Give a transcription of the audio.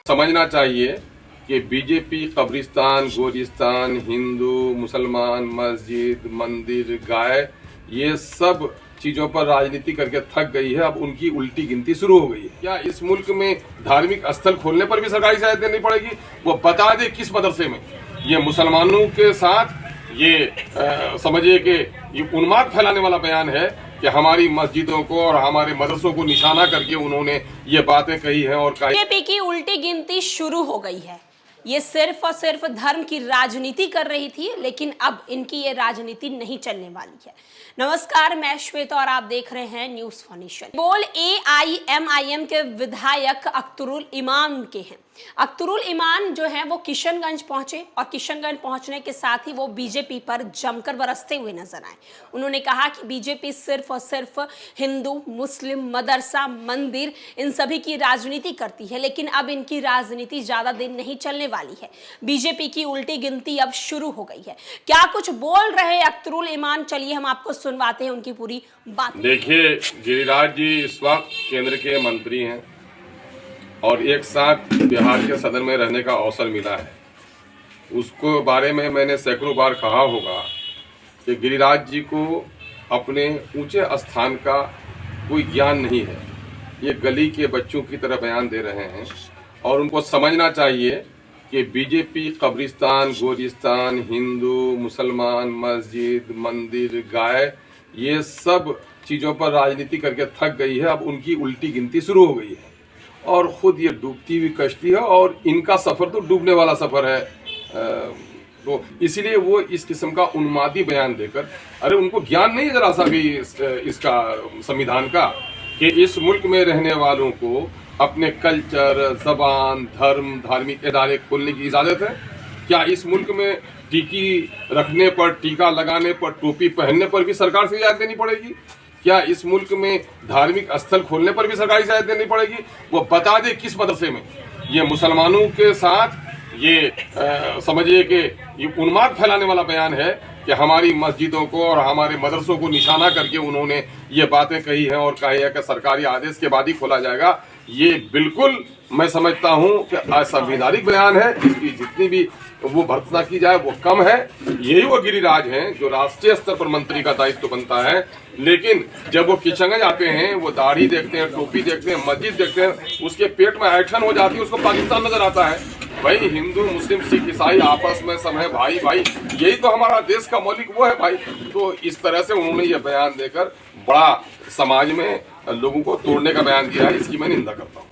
समझना चाहिए कि बीजेपी कब्रिस्तान, गोरिस्तान, हिंदू, मुसलमान, मस्जिद, मंदिर, गाय, ये सब चीजों पर राजनीति करके थक गई है। अब उनकी उल्टी गिनती शुरू हो गई है। क्या इस मुल्क में धार्मिक स्थल खोलने पर भी सरकारी सहायता देनी पड़ेगी? वो बता दे किस मदरसे में। ये मुसलमानों के साथ ये समझिए कि ये उन्माद फैलाने वाला बयान है कि हमारी मस्जिदों को और हमारे मदरसों को निशाना करके उन्होंने ये बातें कही हैं। और बीजेपी की उल्टी गिनती शुरू हो गई है। ये सिर्फ और सिर्फ धर्म की राजनीति कर रही थी, लेकिन अब इनकी ये राजनीति नहीं चलने वाली है। नमस्कार, मैं श्वेता और आप देख रहे हैं न्यूज़ फॉर नेशन। बोल AIMIM के विधायक अख्तरुल इमान के हैं। अख्तरुल इमान जो है वो किशनगंज पहुंचे और किशनगंज पहुंचने के साथ ही वो बीजेपी पर जमकर बरसते हुए नजर आए। उन्होंने कहा कि बीजेपी सिर्फ और सिर्फ हिंदू, मुस्लिम, मदरसा, मंदिर, इन सभी की राजनीति करती है, लेकिन अब इनकी राजनीति ज्यादा दिन नहीं चलने वाली है। बीजेपी की उल्टी गिनती अब शुरू हो गई है। क्या कुछ बोल रहे अख्तरुल इमान, चलिए हम आपको सुनवाते हैं उनकी पूरी बात। देखिए, गिरिराज जी इस वक्त केंद्र के मंत्री हैं और एक साथ बिहार के सदन में रहने का अवसर मिला है। उसको बारे में मैंने सैकड़ों बार कहा होगा कि गिरिराज जी को अपने ऊंचे स्थान का कोई ज्ञान नहीं है। ये गली के बच्चों की तरह बयान दे रहे हैं और उनको समझना चाहिए कि बीजेपी कब्रिस्तान, गोरिस्तान, हिंदू, मुसलमान, मस्जिद, मंदिर, गाय, ये सब चीज़ों पर राजनीति करके थक गई है। अब उनकी उल्टी गिनती शुरू हो गई है और खुद ये डूबती हुई कश्ती है और इनका सफ़र तो डूबने वाला सफ़र है। तो इसीलिए वो इस किस्म का उन्मादी बयान देकर, अरे उनको ज्ञान नहीं है जरा सा भी इसका संविधान का, कि इस मुल्क में रहने वालों को अपने कल्चर, जबान, धर्म, धार्मिक इदारे खोलने की इजाज़त है। क्या इस मुल्क में टीकी रखने पर, टीका लगाने पर, टोपी पहनने पर भी सरकार से इजाज़त देनी पड़ेगी? क्या इस मुल्क में धार्मिक स्थल खोलने पर भी सरकारी सहायता देनी पड़ेगी? वो बता दे किस मदरसे में। ये मुसलमानों के साथ ये समझिए कि ये उन्माद फैलाने वाला बयान है कि हमारी मस्जिदों को और हमारे मदरसों को निशाना करके उन्होंने ये बातें कही हैं और कही है कि सरकारी आदेश के बाद ही खोला जाएगा। ये बिल्कुल मैं समझता हूँ कि असंवैधानिक बयान है। इसकी जितनी भी वो भर्त्सना की जाए वो कम है। यही वो गिरिराज हैं जो राष्ट्रीय स्तर पर मंत्री का दायित्व बनता है, लेकिन जब वो किशनगंज आते हैं, वो दाढ़ी देखते हैं, टोपी देखते हैं, मस्जिद देखते हैं, उसके पेट में ऐठन हो जाती है, उसको पाकिस्तान नजर आता है। भाई, हिंदू, मुस्लिम, सिख, ईसाई आपस में सब है भाई भाई, यही तो हमारा देश का मौलिक वो है भाई। तो इस तरह से उन्होंने ये बयान देकर बड़ा समाज में लोगों को तोड़ने का बयान दिया है। इसकी मैं निंदा करता हूँ।